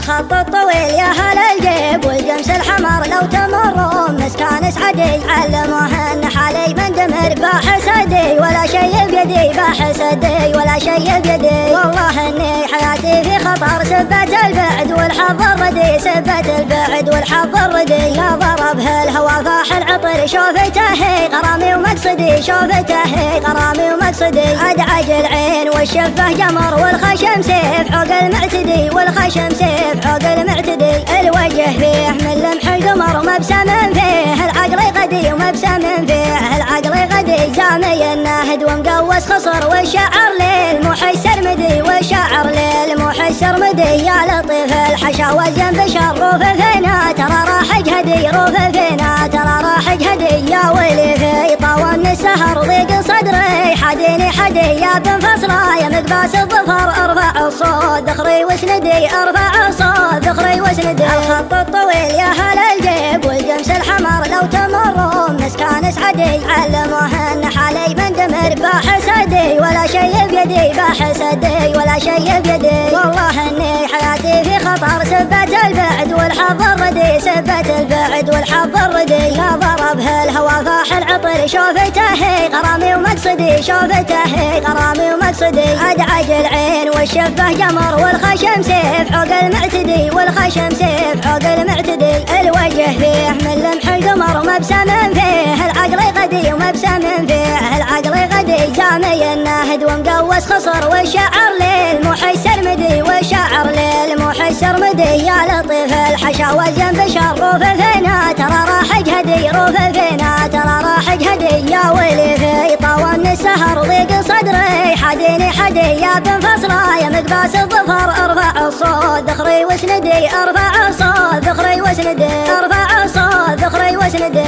الخط الطويل يا هل الجيب والجمس الحمر لو تمرون مسكان سعدي علموه ان حالي مندمر بحسدي ولا شي بيدي بحسدي ولا شي بيدي والله اني حياتي في خطر سبت البعد والحظ الردي سبت البعد والحظ الردي لا ضربها الهوى فاح العطر شوفته غرامي ومقصدي شوفته غرامي ومقصدي ادعج العين والشفه جمر والخشم سيف حوق المعتدي والخشم سيف حوق المعتدي الوجه فيه من لمح القمر مبسم فيه العقل غدي ومبسم فيه العقل غدي جامي النهد ومقوس خصر والشعر ليل محسر مدي والشعر ليل محسر مدي يا لطيف الحشا والجنب شر فينا ترى راح اجهدي روف فينا ترى راح اجهدي يا ويلي في طوام السهر ضيق صدري حديني حدي يا بن فصرة يا مقباس الظفر ارفع الصوت ذخري واسندي ارفع الصوت ذخري واسندي الخط الطويل يا هل الجيب والجمس الحمر لو تمرون مسكان سعدي علموه ان حالي مندمر بحسدي ولا شي بيدي بحسدي ولا شي بيدي والله اني حياتي في خطر سبت البعد والحظ الردي سبت البعد والحظ الردي لا ضربها الهوى فاح العطر شوفته غرامي ومقصدي شوفته غرامي ومقصدي ادعج العين والشفه جمر والخشم سيف حوق المعتدي والخشم سيف حوق المعتدي الوجه فيه من لمح القمر مبسم فيه العقل غدي ومبسم فيه العقل غدي جامي النهد ومقوس خصر والشعر ليل محسر مدي والشعر ليل محسر مدي يا لطيف الحشا والجنب شر فينا ترى راح اجهدي روف فينا ترى راح اجهدي يا ويلي في طوام السهر ضيق صدري حديني حدي يا بن فصرة يا مقباس الظفر ارفع الصوت ذخري واسندي ارفع الصوت ذخري واسندي ارفع الصوت ذخري واسندي